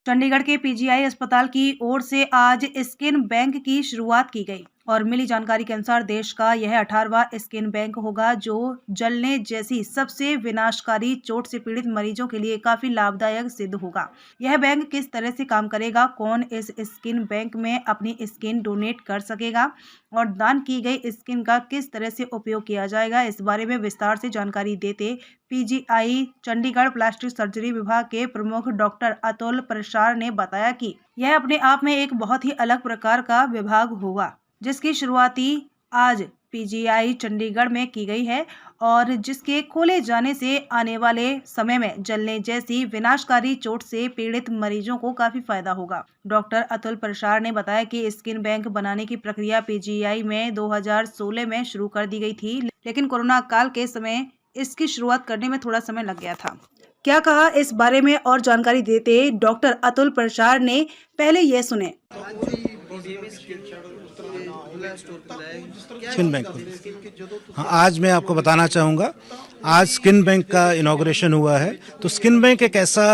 चंडीगढ़ के पीजीआई अस्पताल की ओर से आज स्किन बैंक की शुरुआत की गई और मिली जानकारी के अनुसार देश का यह 18वां स्किन बैंक होगा जो जलने जैसी सबसे विनाशकारी चोट से पीड़ित मरीजों के लिए काफी लाभदायक सिद्ध होगा। यह बैंक किस तरह से काम करेगा, कौन इस स्किन बैंक में अपनी स्किन डोनेट कर सकेगा और दान की गई स्किन का किस तरह से उपयोग किया जाएगा, इस बारे में विस्तार से जानकारी देते पीजीआई चंडीगढ़ प्लास्टिक सर्जरी विभाग के प्रमुख डॉक्टर अतुल प्रसाद ने बताया कि यह अपने आप में एक बहुत ही अलग प्रकार का विभाग होगा जिसकी शुरुआती आज पीजीआई चंडीगढ़ में की गई है और जिसके खोले जाने से आने वाले समय में जलने जैसी विनाशकारी चोट से पीड़ित मरीजों को काफी फायदा होगा। डॉक्टर अतुल प्रसाद ने बताया कि स्किन बैंक बनाने की प्रक्रिया पीजीआई में 2016 में शुरू कर दी गई थी, लेकिन कोरोना काल के समय इसकी शुरुआत करने में थोड़ा समय लग गया था। क्या कहा इस बारे में और जानकारी देते डॉक्टर अतुल प्रसाद ने, पहले ये सुने। स्किन बैंक हाँ, आज मैं आपको बताना चाहूँगा, आज स्किन बैंक का इनॉग्रेशन हुआ है। तो स्किन बैंक एक ऐसा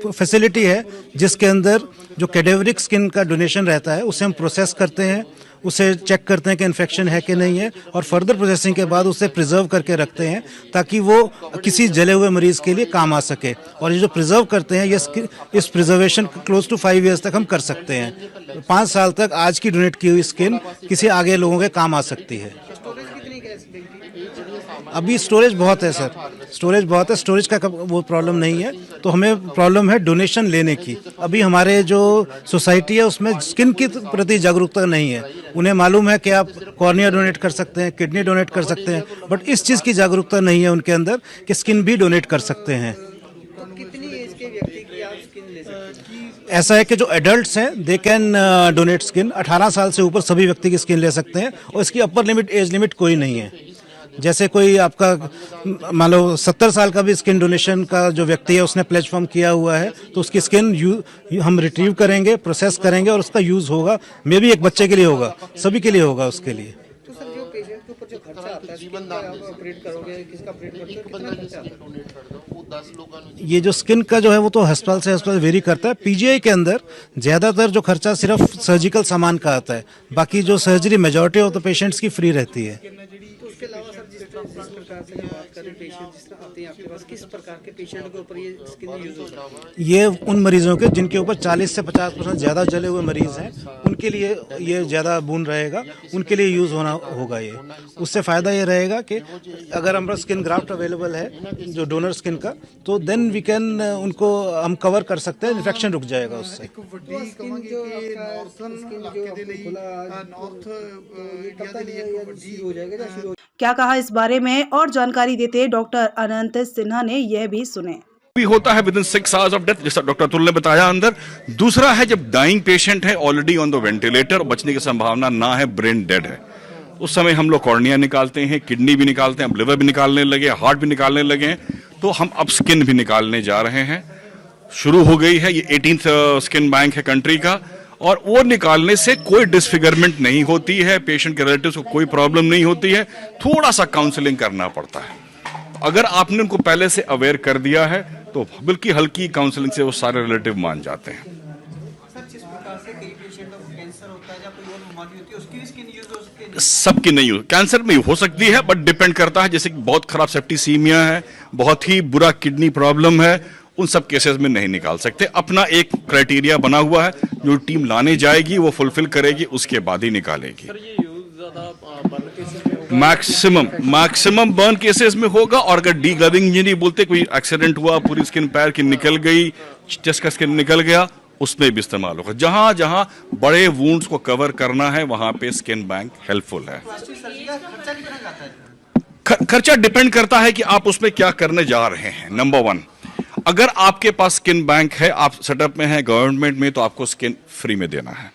फैसिलिटी है जिसके अंदर जो कैडेवरिक स्किन का डोनेशन रहता है उसे हम प्रोसेस करते हैं, उसे चेक करते हैं कि इन्फेक्शन है कि नहीं है और फर्दर प्रोसेसिंग के बाद उसे प्रिजर्व करके रखते हैं ताकि वो किसी जले हुए मरीज़ के लिए काम आ सके। और ये जो प्रिजर्व करते हैं ये इस प्रिजर्वेशन क्लोज टू 5 ईयर्स तक हम कर सकते हैं। 5 साल तक आज की डोनेट की हुई स्किन किसी आगे लोगों के काम आ सकती है। अभी स्टोरेज बहुत है सर, स्टोरेज बहुत है, स्टोरेज का वो प्रॉब्लम नहीं है। तो हमें प्रॉब्लम है डोनेशन लेने की। अभी हमारे जो सोसाइटी है उसमें स्किन के प्रति जागरूकता नहीं है। उन्हें मालूम है कि आप कॉर्निया डोनेट कर सकते हैं, किडनी डोनेट कर सकते हैं, बट इस चीज़ की जागरूकता नहीं है उनके अंदर कि स्किन भी डोनेट कर सकते हैं। कितनी एज के व्यक्ति की आप स्किन ले सकते हैं? ऐसा है कि जो एडल्ट्स हैं दे कैन डोनेट स्किन। 18 साल से ऊपर सभी व्यक्ति की स्किन ले सकते हैं और इसकी अपर लिमिट, एज लिमिट कोई नहीं है। जैसे कोई आपका मान लो 70 साल का भी स्किन डोनेशन का जो व्यक्ति है उसने प्लेज फॉर्म किया हुआ है तो उसकी स्किन हम रिट्रीव करेंगे, प्रोसेस करेंगे और उसका यूज़ होगा। मे भी एक बच्चे के लिए होगा, सभी के लिए होगा उसके लिए। तो सर जो पेशेंट के ऊपर जो खर्चा आता है, स्किन का आप ऑपरेट करोगे, किसका ऑपरेट करते हो, कितना खर्चा आता है? ये जो स्किन का जो है वो तो अस्पताल से अस्पताल वेरी करता है। पीजीआई के अंदर ज़्यादातर जो खर्चा सिर्फ सर्जिकल सामान का आता है, बाकी जो surgery majority of the patients की फ्री रहती है। तो उसके अलावा सर जिस प्रकार से बात करें, पेशेंट जिस तरह आते हैं आपके पास, किस प्रकार के पेशेंट के ऊपर ये स्किन यूज होता है? ये उन मरीजों के जिनके ऊपर 40 से 50% ज़्यादा जले हुए मरीज हैं उनके लिए ये ज़्यादा बून रहेगा, उनके लिए यूज़ होना होगा। ये उससे फ़ायदा ये रहेगा कि अगर हमारा स्किन ग्राफ्ट अवेलेबल है जो डोनर स्किन का, तो देन वी कैन उनको हम कवर कर सकते हैं, इन्फेक्शन रुक जाएगा उससे। क्या कहा इस बारे में और जानकारी देते डॉक्टर अनंत सिन्हा ने, यह भी सुने। भी होता है विदिन 6 आवर्स ऑफ डेथ, जैसा डॉक्टर अतुल ने बताया अंदर। दूसरा है जब डाइंग पेशेंट है, ऑलरेडी ऑन द वेंटिलेटर, बचने की संभावना ना है, ब्रेन डेड है, उस समय हम लोग कॉर्निया निकालते हैं, किडनी भी निकालते हैं, लिवर भी निकालने लगे, हार्ट भी निकालने लगे हैं। तो हम अब स्किन भी निकालने जा रहे हैं। शुरू हो गई है, ये 18th स्किन बैंक है कंट्री का, और वो निकालने से कोई डिसफिगरमेंट नहीं होती है, पेशेंट के रिलेटिव्स को कोई प्रॉब्लम नहीं होती है। थोड़ा सा काउंसलिंग करना पड़ता है। अगर आपने उनको पहले से अवेयर कर दिया है तो बिल्कुल हल्की काउंसलिंग से वो सारे रिलेटिव मान जाते हैं। सर जिस प्रकार से कई पेशेंट को कैंसर होता है या कोई और बीमारी होती है, उसकी भी स्किन यूज हो सकती है? सबकी नहीं हो, कैंसर में हो सकती है बट डिपेंड करता है। जैसे कि बहुत खराब सेप्टिसीमिया है, बहुत ही बुरा किडनी प्रॉब्लम है, उन सब केसेस में नहीं निकाल सकते। अपना एक क्राइटेरिया बना हुआ है, जो टीम लाने जाएगी वो फुलफिल करेगी, उसके बाद ही निकालेगी। मैक्सिमम बर्न केसेस में होगा। और अगर डी ग्लविंग इंजरी बोलते, कोई एक्सीडेंट हुआ, पूरी स्किन पैर की निकल गई, चेस्ट का स्किन निकल गया, उसमें भी इस्तेमाल होगा। जहां जहां बड़े वुंड्स को कवर करना है वहां पे स्किन बैंक हेल्पफुल है। खर्चा डिपेंड करता है कि आप उसमें क्या करने जा रहे हैं। नंबर 1, अगर आपके पास स्किन बैंक है, आप सेटअप में है गवर्नमेंट में, तो आपको स्किन फ्री में देना है।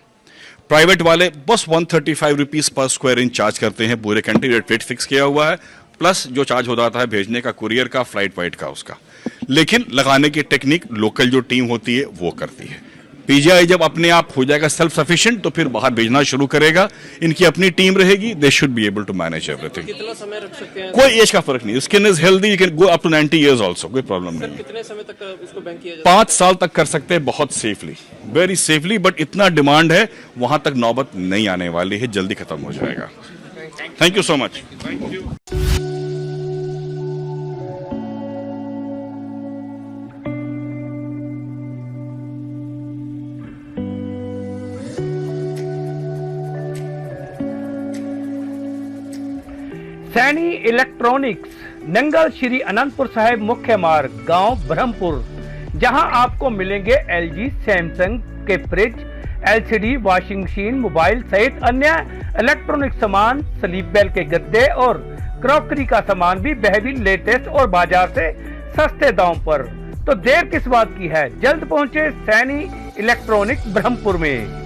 प्राइवेट वाले बस 135 rupees per square inch charge करते हैं, पूरे कंट्री रेट फिक्स किया हुआ है, प्लस जो चार्ज हो जाता है भेजने का, कुरियर का, फ्लाइट वाइट का, उसका। लेकिन लगाने की टेक्निक लोकल जो टीम होती है वो करती है। पीजीआई जब अपने आप हो जाएगा सेल्फ सफिशिएंट तो फिर बाहर भेजना शुरू करेगा। इनकी अपनी टीम रहेगी, they should be able to manage everything. कितना समय रख सकते हैं? कोई एज का फर्क नहीं, skin is healthy, you can go up to 90 years also, कोई प्रॉब्लम नहीं है। कितने समय तक इसको बैंक किया जाता 5 साल तक कर सकते हैं, बहुत सेफली, वेरी सेफली, बट इतना डिमांड है वहां तक नौबत नहीं आने वाली है, जल्दी खत्म हो जाएगा। Thank you so much. Thank you. Saini electronics, Nangal Shri Anantapur Sahib मुख्य मार्ग, गांव ब्रह्मपुर, जहां आपको मिलेंगे एलजी, सैमसंग के fridge, LCD, washing machine, mobile सहित अन्य इलेक्ट्रॉनिक सामान, स्लीप बेल के गद्दे और क्रॉकरी का सामान भी बेहद लेटेस्ट और बाजार से सस्ते दाम पर। तो देर किस बात की है, जल्द पहुंचे सैनी इलेक्ट्रॉनिक्स ब्रह्मपुर में।